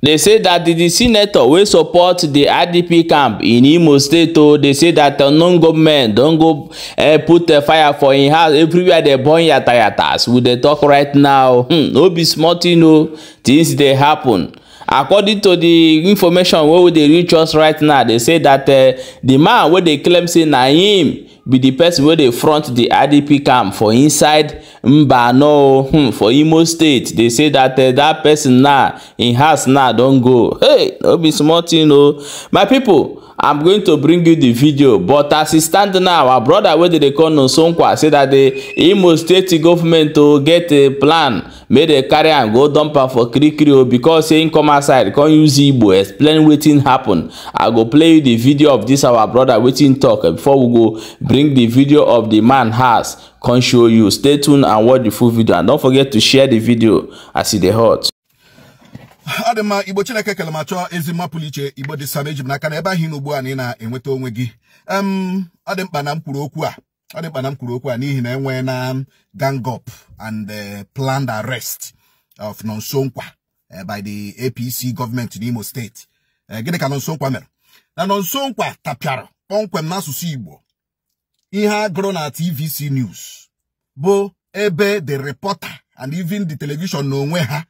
They say that the senator will support the IDP camp in Imo State. They say that the non-government don't go put the fire for in house everywhere they burn yatayatas. With the talk right now, no be smart, things they happen. According to the information where they reach us right now, they say that the man where they claim say na him be the person where they front the IDP camp for inside Mbano for Imo State. They say that that person now in house now don't go. Hey, no be smart, my people. I'm going to bring you the video, but as it stands now, our brother where they call Nsonkwa say that the Imo State government to get a plan, made a carry and go dump her for Krikrio because saying come outside, can't use Igbo, explain wetin happen. I go play you the video of this our brother wetin talk before we go bring the video of the man house, can show you. Stay tuned and watch the full video, and don't forget to share the video as it hot. Adema Igbo Chineke kelemacho ezima puliche Igbo de Savage na kana ebe ahụ ugbu a na enweta onwe gị. Adempa na mkwuru okwu a n'ihi na enwe na gang up and planned arrest of Nsonkwa by the APC government in Imo State. Gịnị ka Nsonkwa mere? Na Nsonkwa tapiara kpọmkwem n'asụsụ Igbo ihe agụrụ na TVC News bụ ebe the reporter and even the television n'onwe ha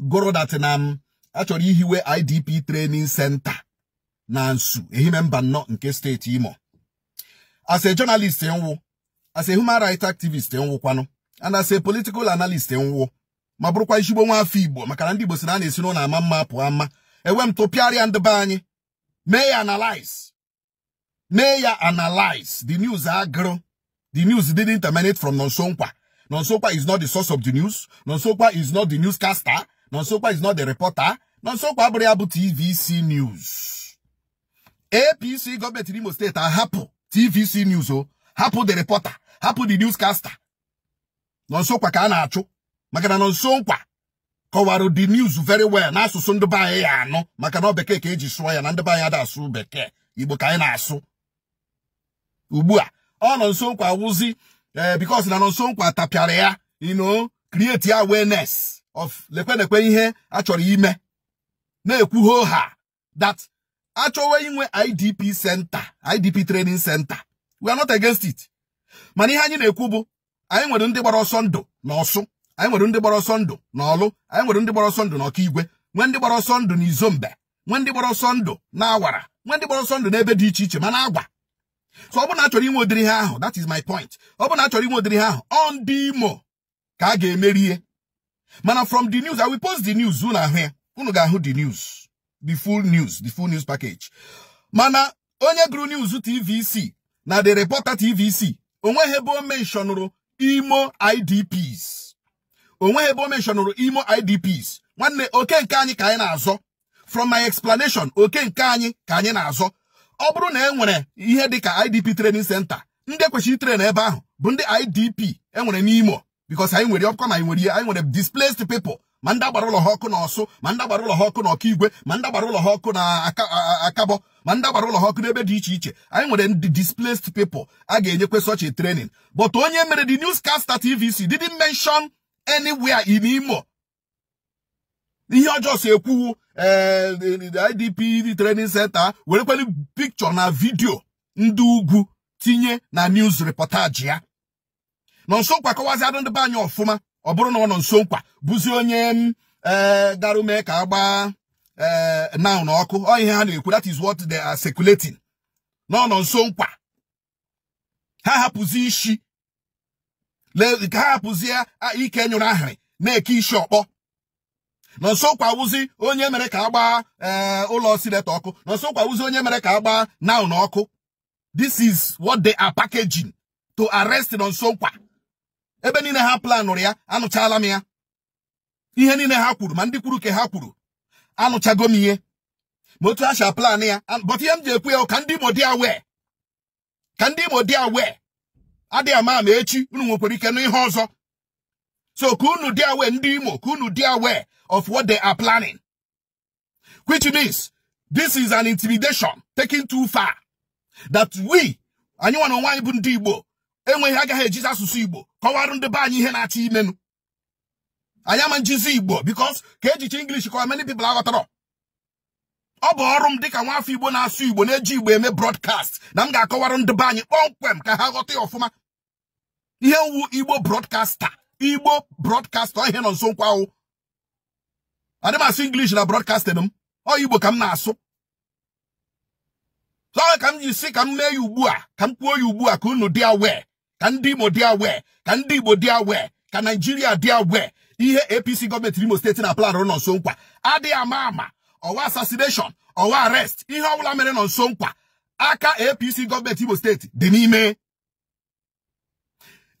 goro that actually hiwe IDP training center na Nsu ehime mba no nke state Imo. As a journalist enwo, as a human rights activist enwo kwano, and as a political analyst enwo, ma burukwa ishigbo nwa afọ Igbo maka na ndị Igbo si na na-esi no na ama mma apụ ama ewem to piari and be anyị. May analyze the news agro. The news didn't emanate from Nsonkwa. Nsonkwa is not the source of the news. Nsonkwa is not the newscaster. Nsonkwa is not the reporter. Nsonkwa aburiabu TVC News. APC government in Imo State hapu TVC News hapu the reporter, hapu the newscaster. Nsonkwa ka na achu. Maka na Nsonkwa kọwaru the news very well. Na asụsụ ndị ba ya anọ maka na bekee ka eji sụọ ya na ndị ba ya da asụ bekee. Igbo ka anyị na-asụ. Ugbu a Nsonkwa wuzi because na Nsonkwa tapiara ya, create awareness of lekwenekwe ihe achọrọ ime na-ekwu ho ha that achọwe inwe IDP center, IDP training center. We are not against it. Mana ihe anyị na-ekwu bụ anyị nwere ndị gbara ọsọ ndụ n'Ọsụ, anyị nwere ndị gbara ọsọ ndụ n'Ọlụ, anyị nwere ndị gbara ọsọ ndụ n'Ọkigwe, nwe ndị gbara ọsọ ndụ n'Izombe, nwe ndị gbara ọsọ ndụ n'Awara, nwe ndị gbara ọsọ ndụ n'ebe dị iche iche mana Agwa. So ọ bụ na achọrọ inwe ụdịrị ha ahụ, that is my point. Ọ bụ na achọrọ inwe ụdịrị ha ahụ, on the Imo ka a ga-emerie. Mana from the news, I will post the news unu ahụ ya. Unu ga-ahụ the news, the full news package. Mana onye gụrụ news TVC na the reporter TVC, onwe hebo mentionuru Imo IDPs. Onwe hebo mentionuru Imo IDPs. Nwanne oke nke anyị ka anyị na-azọ. From my explanation, oke nke anyị ka anyị na-azọ. Ọ bụrụ na enwere ihe dịka IDP training center, ndị kwesịrị train ebe ahụ bụ ndị IDP enwere n'Imo, because anyị nwere ọkwa na anyị nwere displaced people. Ma ndị agbara ụlọ ha ọkụ n'Ọsụ, ma ndị agbara ụlọ ha ọkụ n'Ọkigwe, ma ndị agbara ụlọ ha ọkụ na Akabọ, ma ndị agbara ụlọ ha ọkụ n'ebe dị iche iche. Anyị nwere ndị displaced people a ga-enyekwe such a training. But onye mere the newscaster TVC didn't mention anywhere in Imo. Ihe ọjọọ si ekwu the IDP training center were kweli picture na video ndị ugwu tinye na news reportage ya. Nsonkwa kọwazi adụ ndị be anyị ọfụma. Ọ bụrụ na ọ Nsonkwa bụzi onye garume ka agba now na ọkụ. Ọ ihe ha na-ekwu, that is what they are circulating. Na Nsonkwa ha hapụzi ishi ka ha hapụzi ike nyụrụ ahịrị na-eke isi ọkpọ. Nsonkwa wuzi onye mere ka agba ụlọ sinetọ ọkụ. Nsonkwa wuzi onye mere ka agba now na ọkụ. This is what they are packaging to arrest Nsonkwa. Ebe niile ha planụrụ ya, anụchala m ya. Ihe niile ha kwuru, ma ndị kwuru ke ha kwuru, anụchago m ihe. Ma otu ha sha plan ya, but ihe m ji ekwu ya ka ndị Igbo dị aware. Ka ndị Igbo dị aware. Adị ama ma echi unu nwekwara ike n'ihe ọzọ. So ka unu dị aware ndị Imo, ka unu dị aware of what they are planning. Which means this is an intimidation taken too far. That we, anyị nwa na onwe anyị bụ ndị Igbo, enweghị agaghị ejizi asụsụ Igbo kọwara ndị be anyị ihe na-achọ imenu. I am njizi Igbo because keji English kwa many people aghọtara. Ọ bụ ọrụ m dịka nwafọ Igbo na-asụ Igbo na-eji Igbo eme broadcast na m ga-akọwara ndị be anyị kpọmkwem ka ha ghọta ya ọfụma. Ihe wu Igbo broadcaster. Igbo broadcaster ihe nọ nso nkwa ahụ. Adị m asụ English na broadcasting m. Ọ Igbo ka m na-asụ. So ka m jisi ka m mee ya ugbu a, ka m kwuo ya ugbu a ka unu dị aware, ka ndị Imo dị aware, ka ndị Igbo dị aware, ka Nigeria dị aware. Ihe APC gọọmenti Imo steeti na plan nọ nso nkwa. Adị ama ọwa assassination, ọwa arrest, ihe ọbụla mere nọ nso nkwa. Aka APC gọọmenti Imo steeti dị n'ime.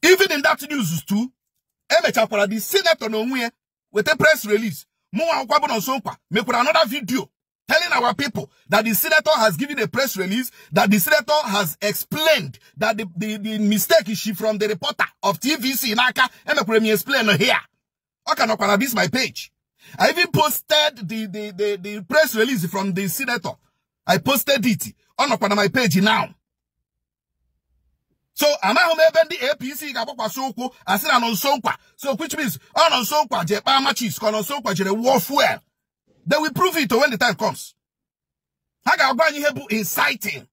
Even in that news too, emechakwara the senator n'onwe ya with a press release. Mụnwa akwụkwọ bụ nọ nso nkwa mekwara another video telling our people that the senator has given a press release, that the senator has explained that the mistake is she from the reporter of TVC in Aka. Let me explain here. Okay, no, this is my page. I even posted the press release from the senator. I posted it on my page now. So, I'm home even the APC Gabokwa I said on Sonkwa. So, which means on Sonkwa, Jepa Machis, on Sonkwa, Jere warfare. Then we prove it when the time comes. Hagagwani Hebu inciting.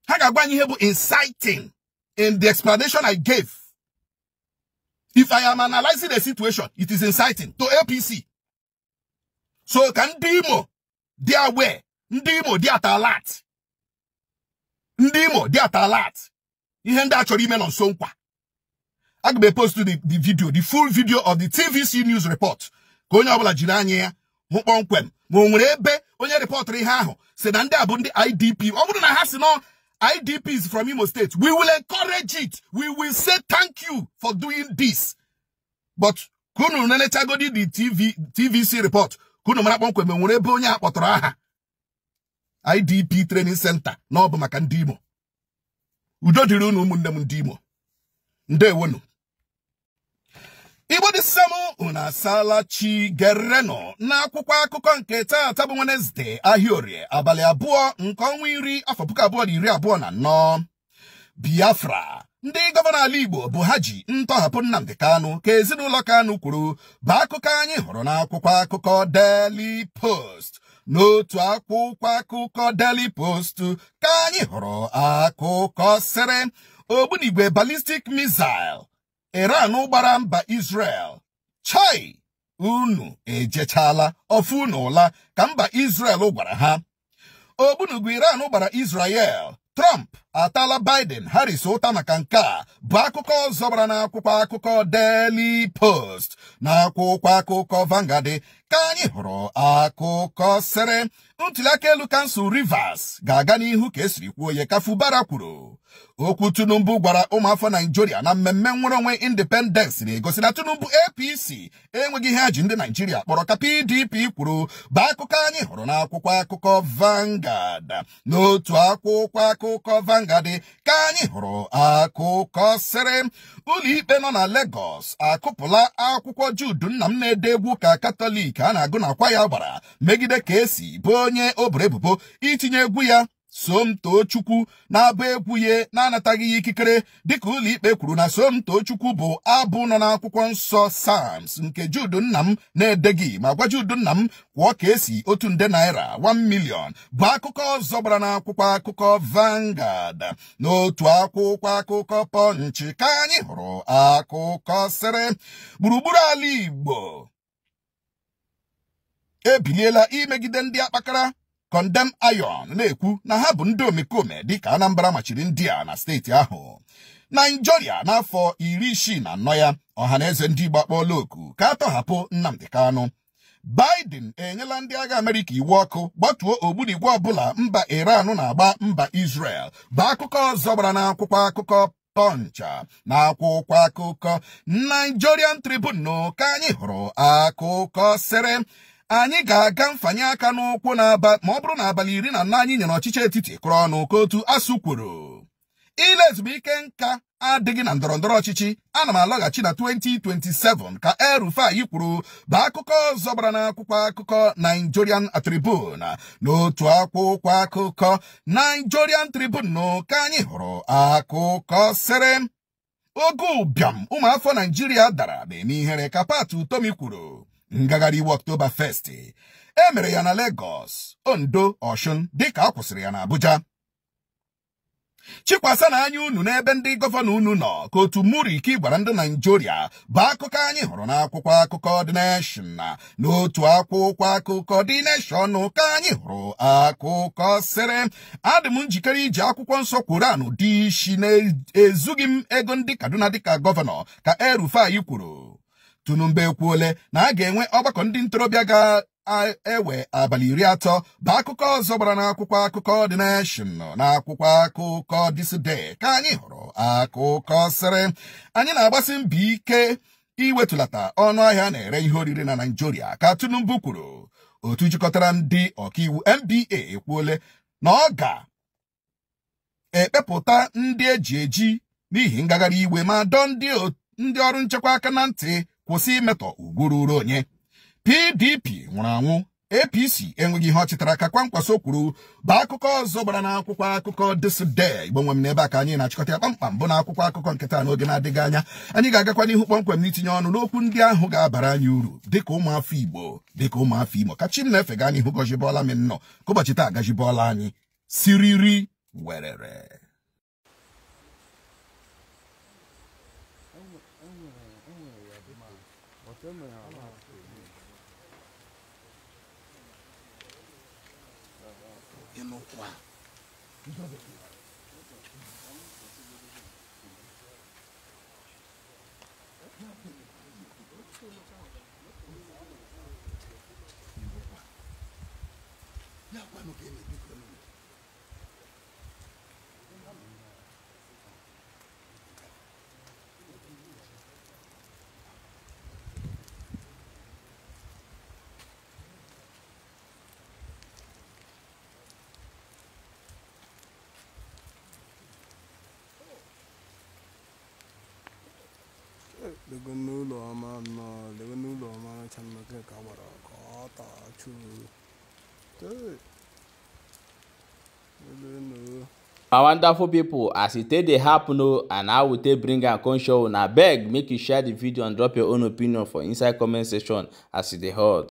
Hagagwani Hebu inciting in the explanation I gave. If I am analyzing the situation, it is inciting to APC. So can Ndimo, they are aware. Ndimo, they are alert. Ndimo, they are alert. You hand actually men on Sonkwa. I can be posted the video, the full video of the TVC news report. Konya wala jiranye. Mukponkwem Mumrebe onye report rihaho said and abundi IDP. Obudu na has no IDPs from Imo State. We will encourage it. We will say thank you for doing this. But kunu nene chagodi the TVC report. Kunu maraponkwem mumrebe onye akpotoro aha. IDP training center na obu maka ndimo. Udo diri unu umunne m ndimo. Ndewonu. Igbo dị Samu una sala chi gereno na akwụkwọ akụkọ nke taata bụ Wednesday Ahiorie abalị 2 nke ọnwa 10 afọ 2024. Biafra ndị gọvanọ ala Igbo bụ ha ji ntọhapụ Nnamdi Kanu ka ezinụlọ Kanu kwuru bụ akụkọ anyị hụrụ na akwụkwọ akụkọ Daily Post. N'otu akwụkwọ akụkọ Daily Post ka anyị hụrụ akụkọ sere ogbunigwe ballistic missile Iran gbara mba Israel. Chai, unu ejechala ofu n'ụla ka mba Israel gwara ha. Ogbunigwe Iran gbara Israel. Trump atala Biden Harris ụta maka nke a bụ akụkọ ọzọ gbara n'akwụkwọ akụkọ Daily Post na akwụkwọ akụkọ Vanguard ka anyị hụrụ akụkọ sere ntụliaka elu kansụl Rivers ga-aga n'ihu ka esiri kwuo ya ka Fubara kwuru. Okwu Tinubu gwara ụmụafọ Nigeria na mmemme nnwere onwe independence na-egosi na Tinubu APC enweghị ihe ji ndị Nigeria kpọrọ ka PDP kwuru bụ akụkọ anyị hụrụ n'akwụkwọ akụkọ Vanguard. N'otu akwụkwọ akụkọ Vanguard ka anyị hụrụ akụkọ sere ụlọikpe nọ na Lagos akụpụla akwụkwọ Jude Nnam na-ede egwu ka Katọlik a na-agụ na kwa ya gbara megide ka esi bụ onye o boro ebubo itinye egwu ya Somtochukwu na-abụ egwu ya na-anataghị ya ikikere dịka ụlọikpe kwuru na Somtochukwu bụ abụ nọ n'akwụkwọ nsọ Psalms nke Jude Nnam na-edeghị ma gwa Jude Nnam kwụọ ka esi $1 1 million bụ akụkọ ọzọ gbara n'akwụkwọ akụkọ Vanguard. N'otu akwụkwọ akụkọ Punch ka anyị hụrụ akụkọ sere gburugburu ala Igbo ebiliela imegide ndị akpakara Condemn Iron na-ekwu na ha bụ ndị omekome dịka Anambra machiri ndị a na steeti ahụ. Nigeria n'afọ 64 ya ọhaneze ndị Igbo akpọọla oku ka atọhapụ Nnamdi Kanu. Biden enyela ndị agha Amerịka iwu ọkụ gbatuo ogbunigwe ọbụla mba Iran na-agba mba Israel bụ akụkọ ọzọ gbara n'akwụkwọ akụkọ Punch na akwụkwọ akụkọ Nigerian Tribune ka anyị hụrụ akụkọ sere anyị ga-aga mfanye aka n'ụkwụ ma ọ bụrụ na abalị 14 anyị nyere ọchịchị etiti kụrụ ọnụ ka otu ASUU kwuru. Ile ezumike nka adịghị na ndọrọndọrọ ọchịchị ana m alọghachi na 2027 ka El-Rufai kwuru bụ akụkọ ọzọ gbara n'akwụkwọ akụkọ Nigerian Tribune. N'otu akwụkwọ akụkọ Nigerian Tribune ka anyị hụrụ akụkọ sere ogo ụbịam ụmụafọ Naijiria dara na-eme ihere ka Pat Utomi kwuru. Ngagharị iwe October 1st mere ya na Lagos, Ondo, Osun dịka a kwụsịrị ya na Abuja. Chikwasa na anya unu n'ebe ndị gọvanọ unu nọ ka otu Muriki gwara ndị Naijiria bụ akụkọ anyị hụrụ n'akwụkwọ akụkọ The Nation na n'otu akwụkwọ akụkọ The Nation ka anyị hụrụ akụkọ sịrị adị m njikere iji akwụkwọ nsọ Quran dị isi na-ezughị m ego ndị Kaduna dịka gọvanọ ka El-Rufai kwuru. Tinubu ekwuole na a ga-enwe ọgbakọ ndị ntorobịa ga-ewe abalị 30 bụ akụkọ ọzọ gbara n'akwụkwọ akụkọ The Nation n'akwụkwọ akụkọ This Day ka anyị hụrụ akụkọ sịrị anyị na-agbasi mbọ ike iwetulata ọnụ ahịa na-ere ihe oriri na Naijiria ka Tinubu kwuru. Otu jikọtara ndị ọkaiwu NBA ekwuole na ọ ga-ekpepụta ndị eji n'ihi ngagharị iwe ma dọọ ndị ọrụ nchekwa aka na ntị kwụsị imetọ ugwu ruru onye. PDP nwụrụ anwụ, APC enweghị ihe ọchịtara ka Kwankwaso kwuru bụ akụkọ ọzọ gbara n'akwụkwọ akụkọ This Day. Igbo nwe m n'ebe a ka anyị na-achịkọta ya kpamkpam bụ n'akwụkwọ akụkọ nkịta n'oge na-adịghị anya. Anyị ga-agakwa n'ihu kpọmkwem n'itinye ọnụ n'okwu ndị ahụ ga-abara anyị uru dịka ụmụafọ Igbo dịka ụmụafọ Imo. Ka chi na-efe gaa n'ihu gọjibọọla m nnọọ ka ụbọchị taa gajibọọla anyị siriri werere. Lego n'ụlọ ọma nnọọ, lego n'ụlọ ọma Chineke ka gbara ka ọ taa chuu. My wonderful people, as it take dey happen and how we take bring am come show una, beg make you share the video and drop your own opinion for inside comment section as e dey hot.